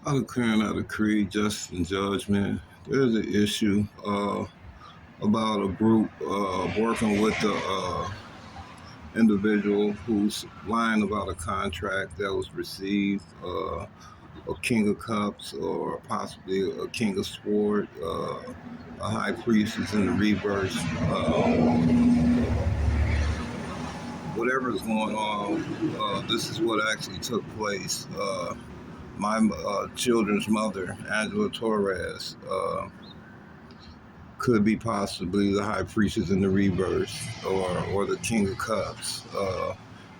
I declare and I decree justice and judgment. There's an issue about a group working with the individual who's lying about a contract that was received, a King of Cups or possibly a King of Sword, a High Priestess in the reverse. Whatever's going on, this is what actually took place. My children's mother, Angela Torres, could be possibly the High Priestess in the reverse, or the King of Cups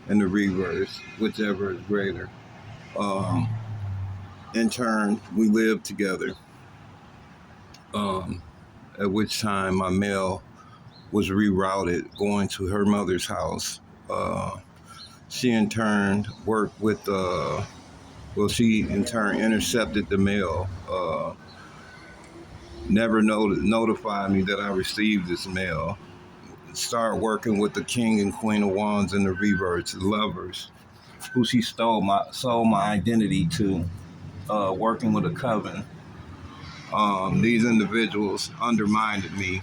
in the reverse, whichever is greater. Um, in turn, we lived together. Um, at which time my mail was rerouted going to her mother's house. Uh, she in turn worked with, she in turn intercepted the mail, never notified me that I received this mail. Started working with the King and Queen of Wands in the reverse, lovers, who she sold my identity to, working with a coven. These individuals undermined me,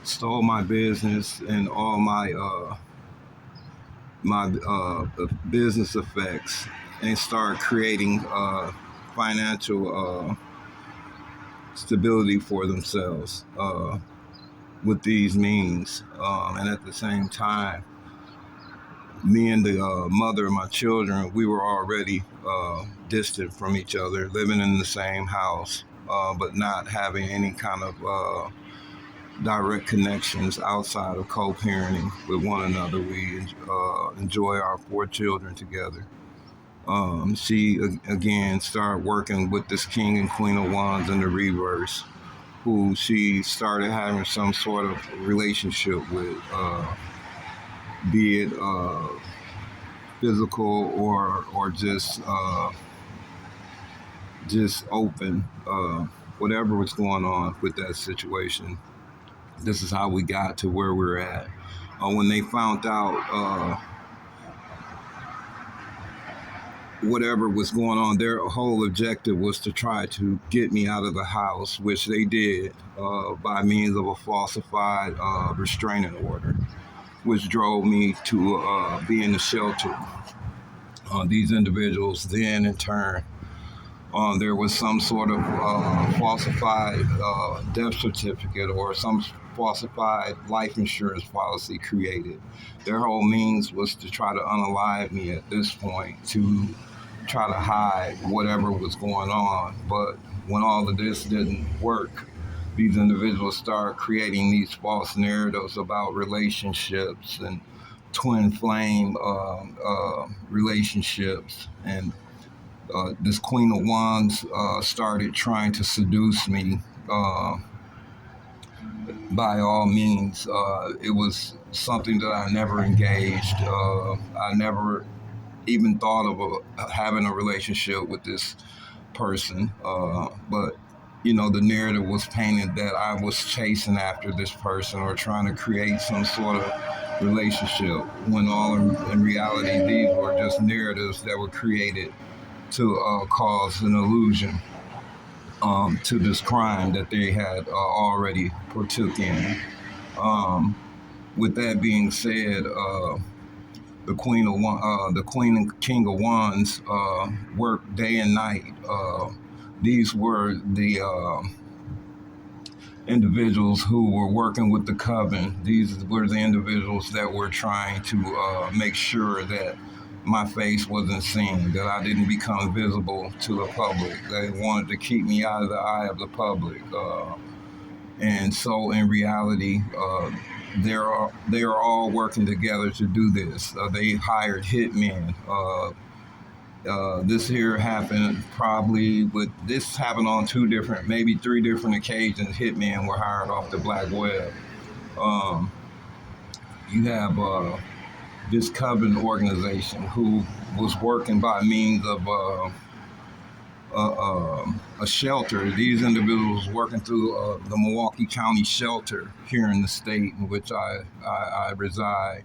stole my business and all my business effects, and start creating financial stability for themselves with these means. And at the same time, me and the mother of my children, we were already distant from each other, living in the same house, but not having any kind of direct connections outside of co-parenting with one another. We enjoy our four children together. She again started working with this King and Queen of Wands in the reverse, who she started having some sort of relationship with, be it physical or just open, whatever was going on with that situation. This is how we got to where we're at. When they found out whatever was going on, their whole objective was to try to get me out of the house, which they did by means of a falsified restraining order, which drove me to be in the shelter. These individuals then, in turn, there was some sort of falsified death certificate or some falsified life insurance policy created. Their whole means was to try to unalive me at this point, to try to hide whatever was going on. But when all of this didn't work, these individuals started creating these false narratives about relationships and twin flame relationships. And this Queen of Wands started trying to seduce me by all means. It was something that I never engaged. I never even thought of having a relationship with this person. But, the narrative was painted that I was chasing after this person or trying to create some sort of relationship, when all in reality, these were just narratives that were created to cause an illusion to this crime that they had already partook in. Um, with that being said, the Queen and King of Wands worked day and night. These were the individuals who were working with the coven. These were the individuals that were trying to make sure that my face wasn't seen, that I didn't become visible to the public. They wanted to keep me out of the eye of the public. And so in reality, they are all working together to do this. They hired hitmen. This here happened this happened on maybe three different occasions. Hitmen were hired off the black web. Um, you have this coven organization who was working by means of a shelter. These individuals working through the Milwaukee County shelter here in the state in which I reside.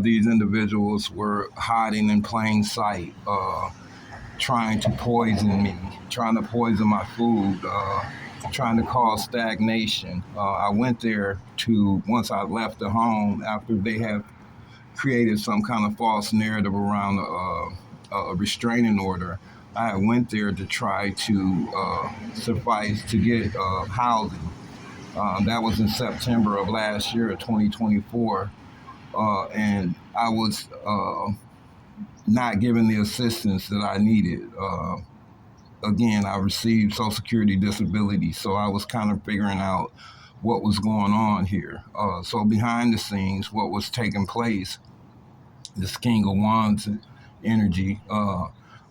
These individuals were hiding in plain sight, trying to poison me, trying to poison my food, trying to cause stagnation. I went there to, once I left the home after they had created some kind of false narrative around a restraining order. I went there to try to suffice to get housing. That was in September of last year, 2024, and I was not given the assistance that I needed. Again, I received Social Security disability, so I was kind of figuring out what was going on here. So behind the scenes, what was taking place, this King of Wands energy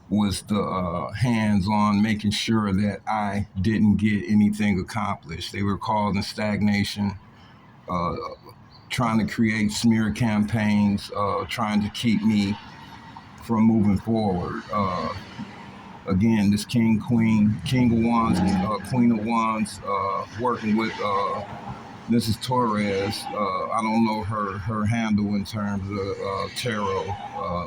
was the hands on making sure that I didn't get anything accomplished. They were causing stagnation, uh, trying to create smear campaigns, trying to keep me from moving forward. Again, this King of Wands, Queen of Wands, working with Mrs. Torres. I don't know her handle in terms of tarot.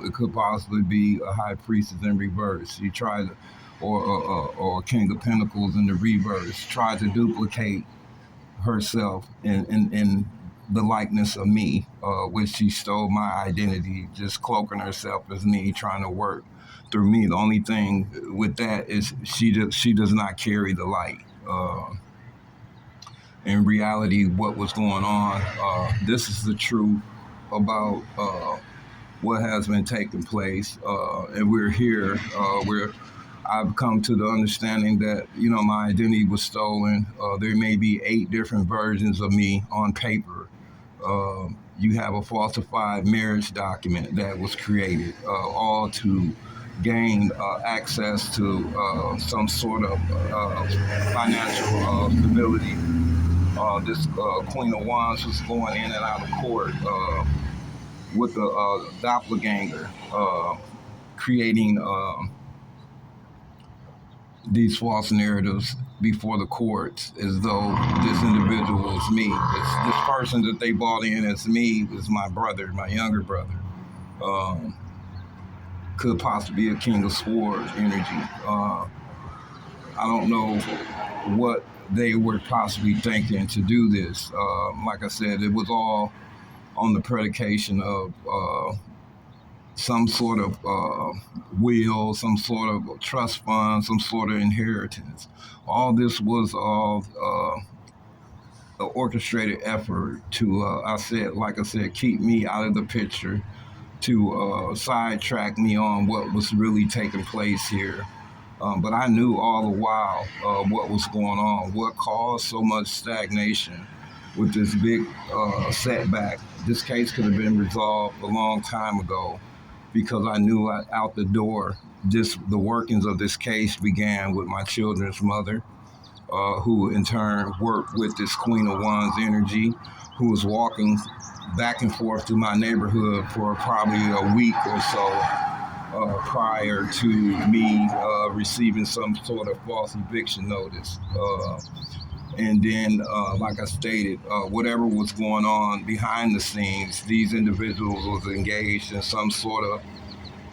It could possibly be a High Priestess in reverse. She tried to, or King of Pentacles in the reverse, tried to duplicate herself in the likeness of me, which she stole my identity, just cloaking herself as me, trying to work through me. The only thing with that is she does not carry the light. In reality, what was going on, this is the truth about what has been taking place, and we're here. Where I've come to the understanding that my identity was stolen. There may be 8 different versions of me on paper. You have a falsified marriage document that was created, all to gain access to some sort of financial stability. This Queen of Wands was going in and out of court with the doppelganger, creating these false narratives before the courts as though this individual is me. This person that they brought in as me is my brother, my younger brother. Could possibly be a King of Swords energy. I don't know what they were possibly thinking to do this. Like I said, it was all on the predication of some sort of will, some sort of trust fund, some sort of inheritance. All this was all an orchestrated effort to, like I said, keep me out of the picture, to sidetrack me on what was really taking place here. But I knew all the while what was going on, what caused so much stagnation with this big setback. This case could have been resolved a long time ago, because I knew out the door, the workings of this case began with my children's mother, who in turn worked with this Queen of Wands energy, who was walking back and forth through my neighborhood for probably a week or so prior to me receiving some sort of false eviction notice. And then, like I stated, whatever was going on behind the scenes, these individuals was engaged in some sort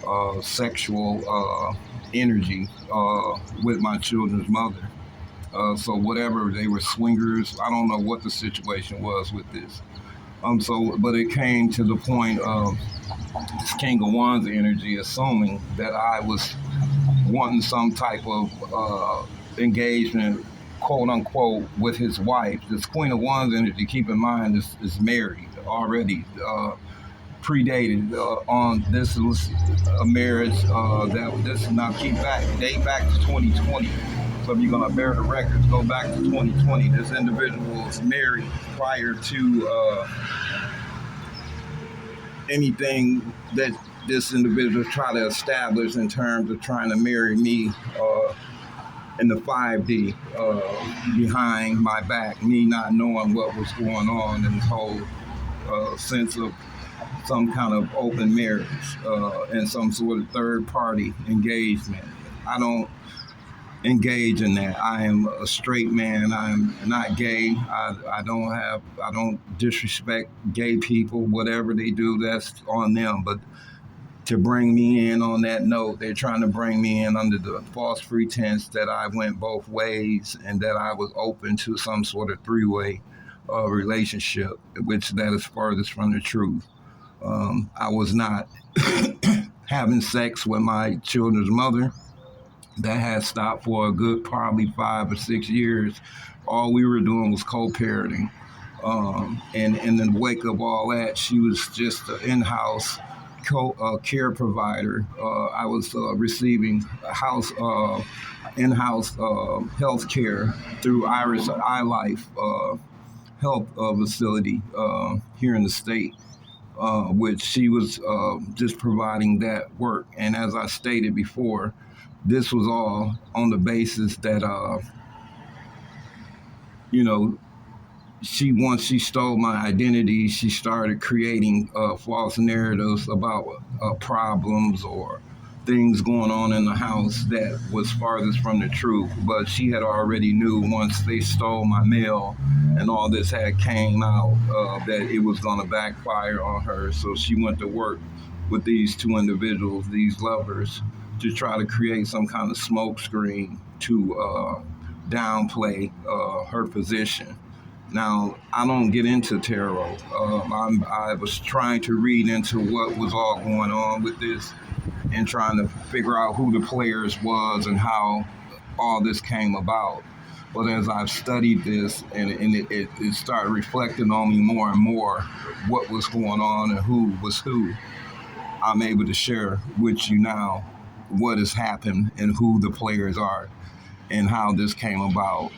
of sexual energy with my children's mother. So whatever, they were swingers. I don't know what the situation was with this. But it came to the point of this King of Wands energy assuming that I was wanting some type of engagement, quote unquote, with his wife. This Queen of Wands energy, keep in mind, is married already, predated on this was a marriage that this now date back to 2020. So if you're gonna bear the records, go back to 2020. This individual was married prior to anything that this individual tried to establish in terms of trying to marry me in the 5D behind my back, me not knowing what was going on, and this whole sense of some kind of open marriage and some sort of third party engagement. I don't engage in that. I am a straight man. I'm not gay. I don't disrespect gay people. Whatever they do, that's on them. But to bring me in on that note. They're trying to bring me in under the false pretense that I went both ways and that I was open to some sort of three-way relationship, which that is furthest from the truth. I was not having sex with my children's mother. That had stopped for a good probably 5 or 6 years. All we were doing was co-parenting. And in the wake of all that, she was just an in-house care provider. I was receiving in-house health care through Iris iLife health facility here in the state, which she was just providing that work. And as I stated before, this was all on the basis that, you know, once she stole my identity, she started creating false narratives about problems or things going on in the house that was farthest from the truth. But she had already knew once they stole my mail and all this had came out that it was going to backfire on her. So she went to work with these two individuals, these lovers, to try to create some kind of smokescreen to downplay her position. Now, I don't get into tarot. I was trying to read into what was all going on with this and trying to figure out who the players was and how all this came about. But as I've studied this and it started reflecting on me more and more what was going on and who was who, I'm able to share with you now what has happened and who the players are and how this came about.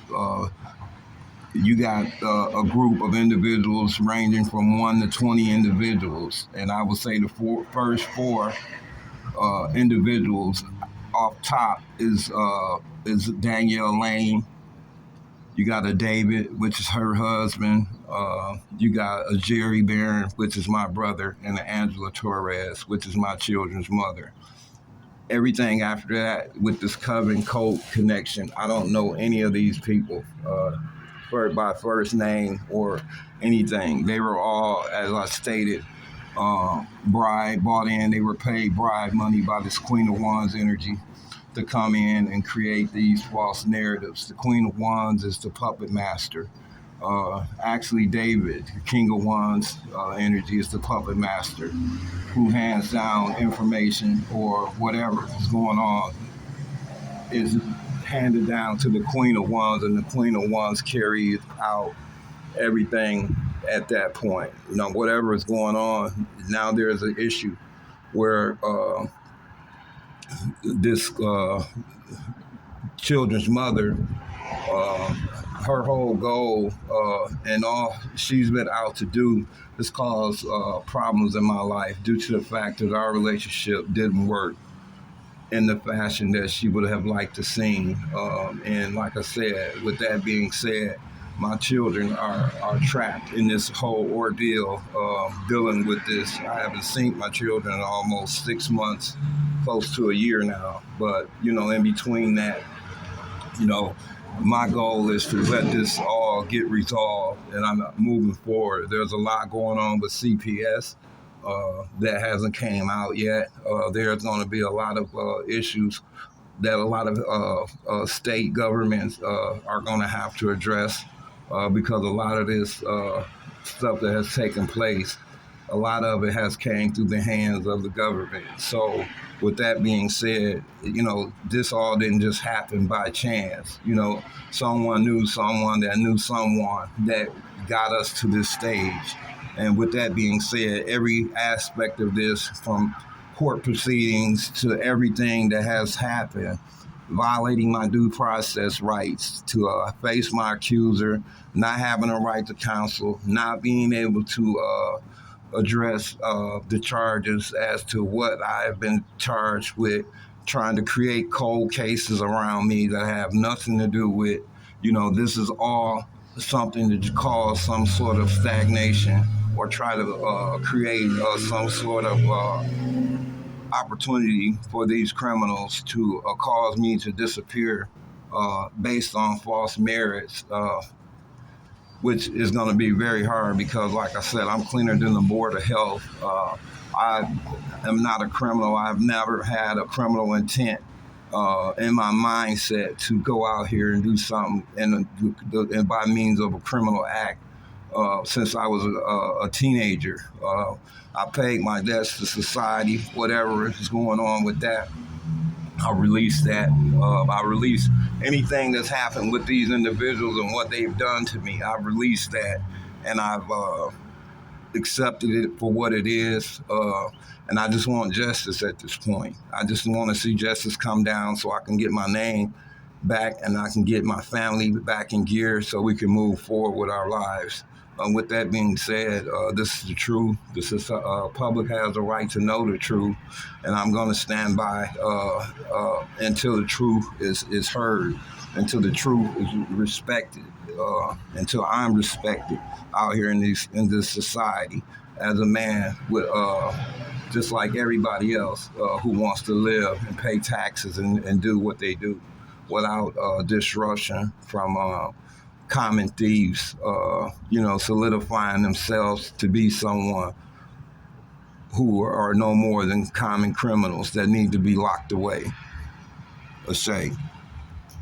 You got a group of individuals ranging from 1 to 20 individuals. And I would say the first four individuals off top is Danielle Lane. You got a David, which is her husband. You got a Jerry Barron, which is my brother, and an Angela Torres, which is my children's mother. Everything after that with this Coven Code connection, I don't know any of these people by first name or anything. They were all, as I stated, bought in. They were paid bribe money by this Queen of Wands energy to come in and create these false narratives. The Queen of Wands is the puppet master. Actually, David, the King of Wands energy, is the puppet master who hands down information or whatever is going on is handed down to the Queen of Wands, and the Queen of Wands carries out everything at that point. Whatever is going on, now there's an issue where this children's mother, her whole goal and all she's been out to do is cause problems in my life due to the fact that our relationship didn't work in the fashion that she would have liked to see. And like I said, with that being said, my children are trapped in this whole ordeal dealing with this. I haven't seen my children in almost 6 months, close to a year now. But, in between that, my goal is to let this all get resolved, and I'm moving forward. There's a lot going on with CPS that hasn't came out yet. There's going to be a lot of issues that a lot of state governments are going to have to address because a lot of this stuff that has taken place, a lot of it has came through the hands of the government. So with that being said, this all didn't just happen by chance. Someone knew someone that knew someone that got us to this stage. And with that being said, every aspect of this, from court proceedings to everything that has happened, violating my due process rights, to face my accuser, not having a right to counsel, not being able to address the charges as to what I have been charged with, trying to create cold cases around me that have nothing to do with, this is all something to cause some sort of stagnation or try to create some sort of opportunity for these criminals to cause me to disappear based on false merits. which is going to be very hard because, like I said, I'm cleaner than the Board of Health. I am not a criminal. I've never had a criminal intent in my mindset to go out here and do something and by means of a criminal act. Since I was a teenager, I paid my debts to society. Whatever is going on with that, I release that. I release anything that's happened with these individuals and what they've done to me. I've released that, and I've accepted it for what it is. And I just want justice at this point. I just want to see justice come down so I can get my name back and I can get my family back in gear so we can move forward with our lives. With that being said, this is the truth. This is public has the right to know the truth, and I'm going to stand by until the truth is heard, until the truth is respected, until I'm respected out here in this society as a man with just like everybody else who wants to live and pay taxes and do what they do without disruption from common thieves, solidifying themselves to be someone who are no more than common criminals that need to be locked away. A shame.